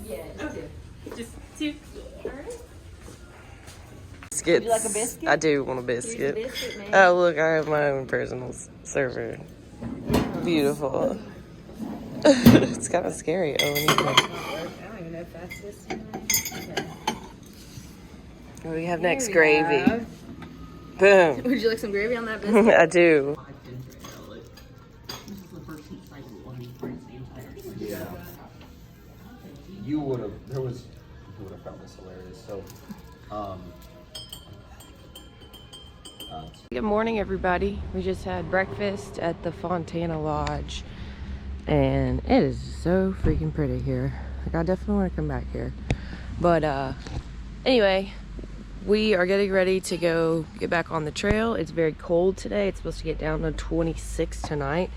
Yes. Okay. Just 2. All right. Biscuits. Would you like a biscuit? I do want a biscuit. Here's a biscuit, man. Oh, look, I have my own personal server. Beautiful. It's kind of scary. Oh, I don't even know if that's this one. Okay. What do we have next? Gravy. Boom. Would you like some gravy on that biscuit? I do. Yeah. You would have found this hilarious. So, Good morning, everybody. We just had breakfast at the Fontana Lodge, and it is so freaking pretty here. Like, I definitely want to come back here. But anyway, we are getting ready to go get back on the trail. It's very cold today. It's supposed to get down to 26 tonight.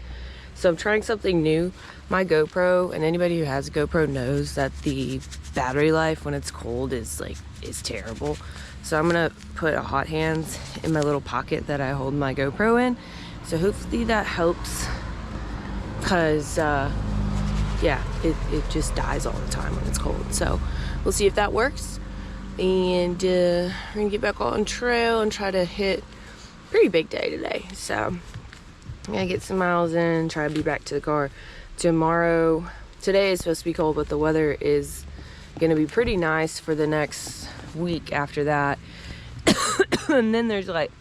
So I'm trying something new. My GoPro, and anybody who has a GoPro knows that the battery life when it's cold is terrible. So I'm gonna put a hot hands in my little pocket that I hold my GoPro in. So hopefully that helps, cause yeah, it just dies all the time when it's cold. So we'll see if that works. And we're gonna get back on trail and try to hit a pretty big day today. So I'm gonna get some miles in, try to be back to the car tomorrow. Today is supposed to be cold, but the weather is gonna be pretty nice for the next week after that. And then there's like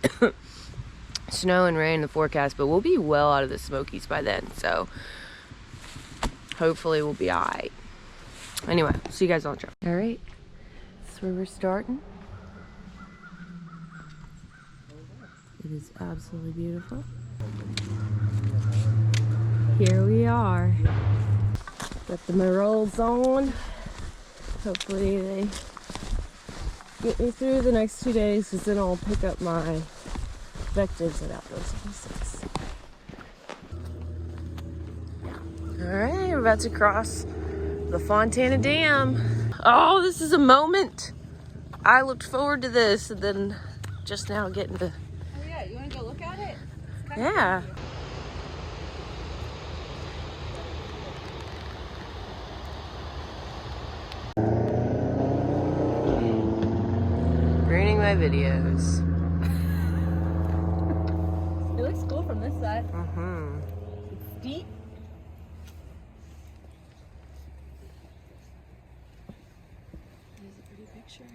snow and rain in the forecast, but we'll be well out of the Smokies by then, so hopefully we'll be all right. Anyway, see you guys on the trail. All right, that's where we're starting. It is absolutely beautiful. Here we are. Got the Merolls on. Hopefully they get me through the next 2 days, because then I'll pick up my Vectives at Outdoor 76. Alright, we're about to cross the Fontana Dam. Oh, this is a moment. I looked forward to this, and then just now getting to... Oh yeah, you want to go look at it? Yeah. Ruining my videos. It looks cool from this side. Mm-hmm. It's steep. There's a pretty picture.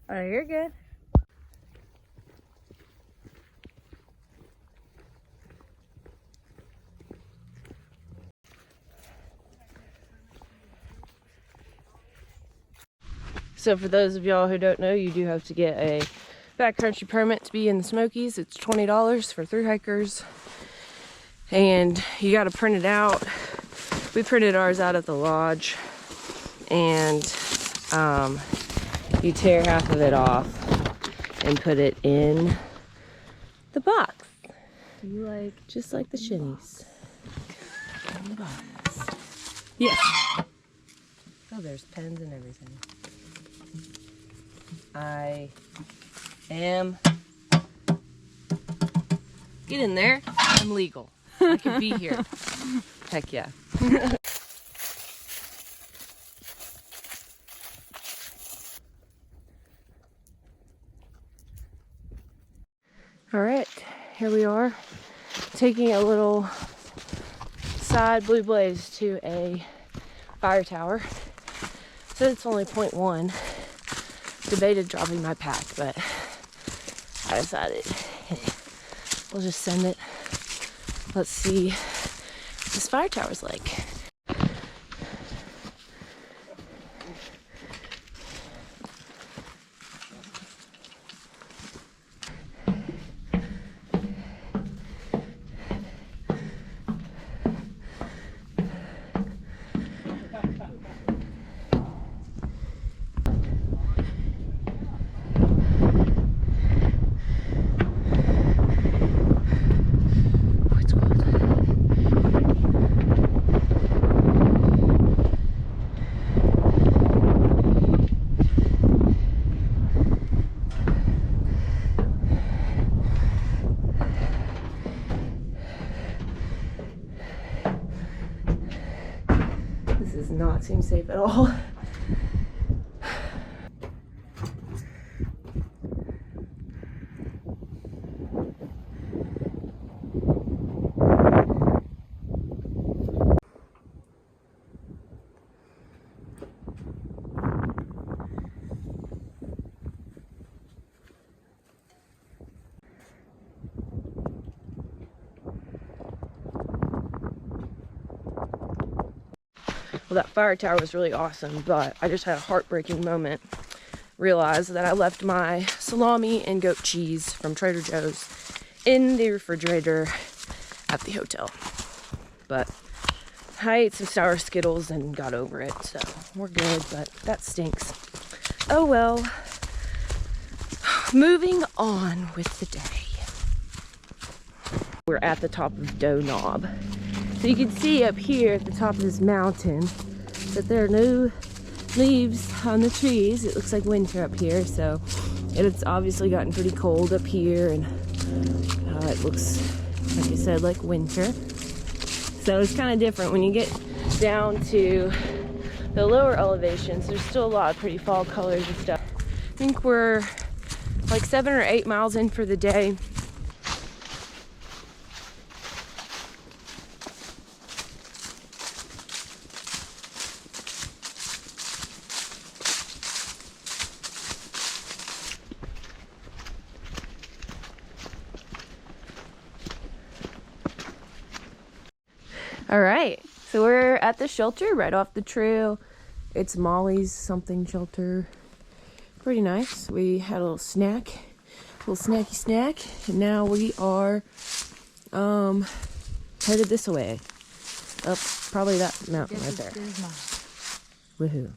Oh, you're good. So for those of y'all who don't know, you do have to get a backcountry permit to be in the Smokies. It's $20 for thru hikers, and you got to print it out. We printed ours out at the lodge, and you tear half of it off and put it in the box. Just like the shimmies. In the box. Yes. Oh, there's pens and everything. I am... Get in there. I'm legal. I can be here. Heck yeah. All right, here we are, taking a little side blue blaze to a fire tower. So it's only 0.1. Debated dropping my pack, but I decided we'll just send it. Let's see what this fire tower's like. seem safe at all. Well, that fire tower was really awesome, but I just had a heartbreaking moment. Realized that I left my salami and goat cheese from Trader Joe's in the refrigerator at the hotel. But I ate some sour Skittles and got over it, so we're good, but that stinks. Oh well. Moving on with the day. We're at the top of Doe Knob. So you can see up here at the top of this mountain that there are no leaves on the trees. It looks like winter up here, so it's obviously gotten pretty cold up here, and it looks, like I said, like winter. So it's kind of different when you get down to the lower elevations. There's still a lot of pretty fall colors and stuff. I think we're like 7 or 8 miles in for the day. All right, so we're at the shelter right off the trail. It's Molly's something shelter. Pretty nice. We had a little snack, a little snacky snack, and now we are headed this way. Up probably that mountain right there. Woohoo.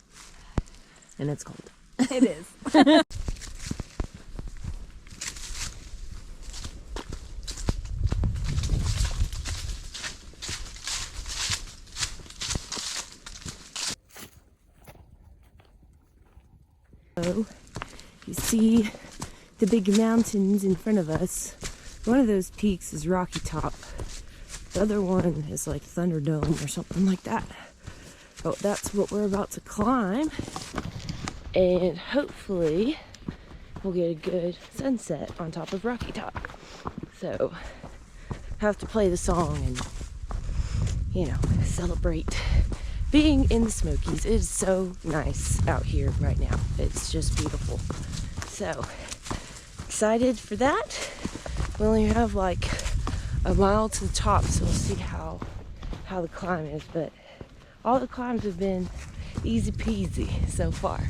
And it's cold. It is. So, you see the big mountains in front of us. One of those peaks is Rocky Top. The other one is like Thunderdome or something like that. Oh, that's what we're about to climb. And hopefully we'll get a good sunset on top of Rocky Top. So, I have to play the song and, you know, celebrate being in the Smokies. It is so nice out here right now. It's just beautiful. So, excited for that. We only have like a mile to the top, so we'll see how the climb is. But all the climbs have been easy peasy so far.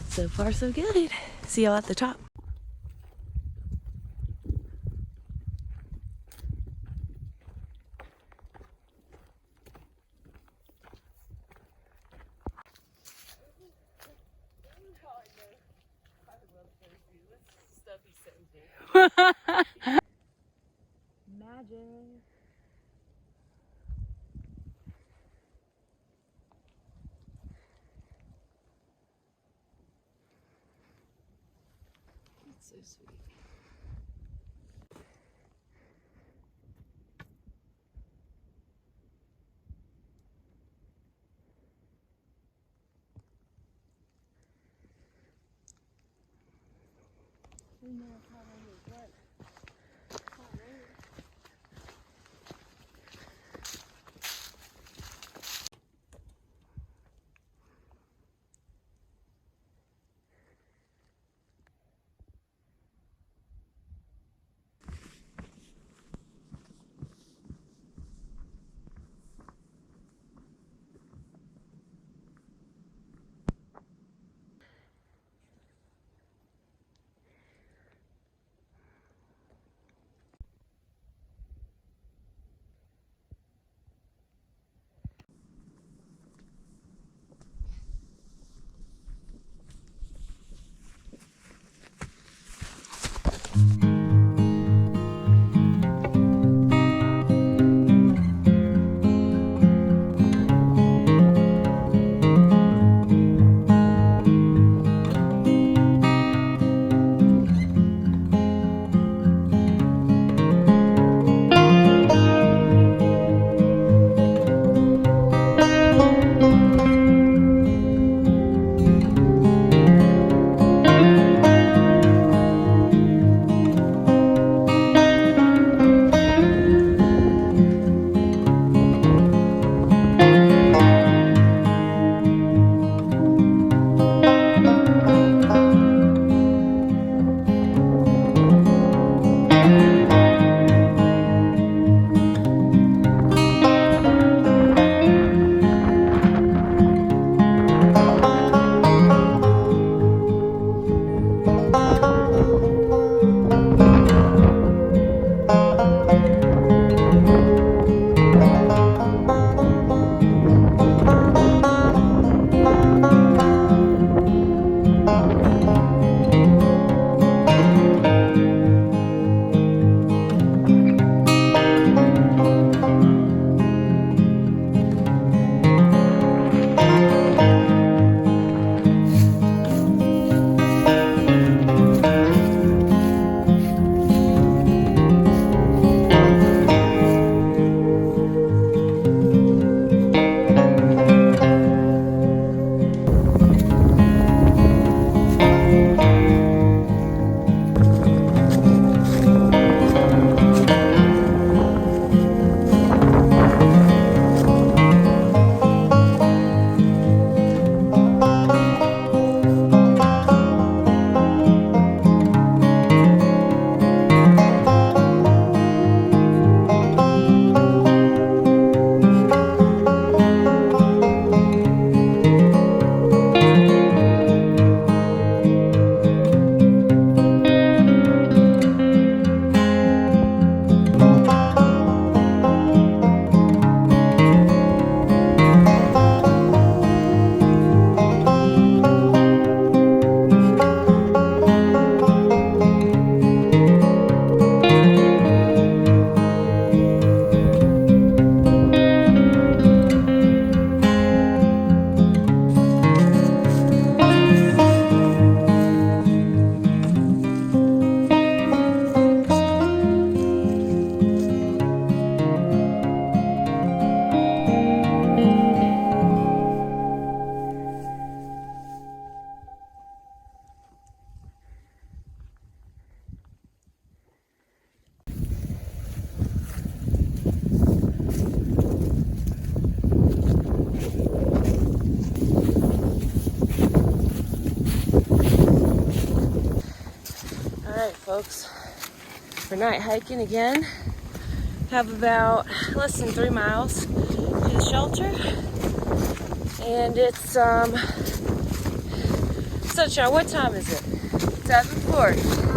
So far so good. See y'all at the top. Magic. That's so sweet. Alright, folks. We're night hiking again. Have about less than 3 miles to the shelter. And it's sunshine. What time is it? 7:40.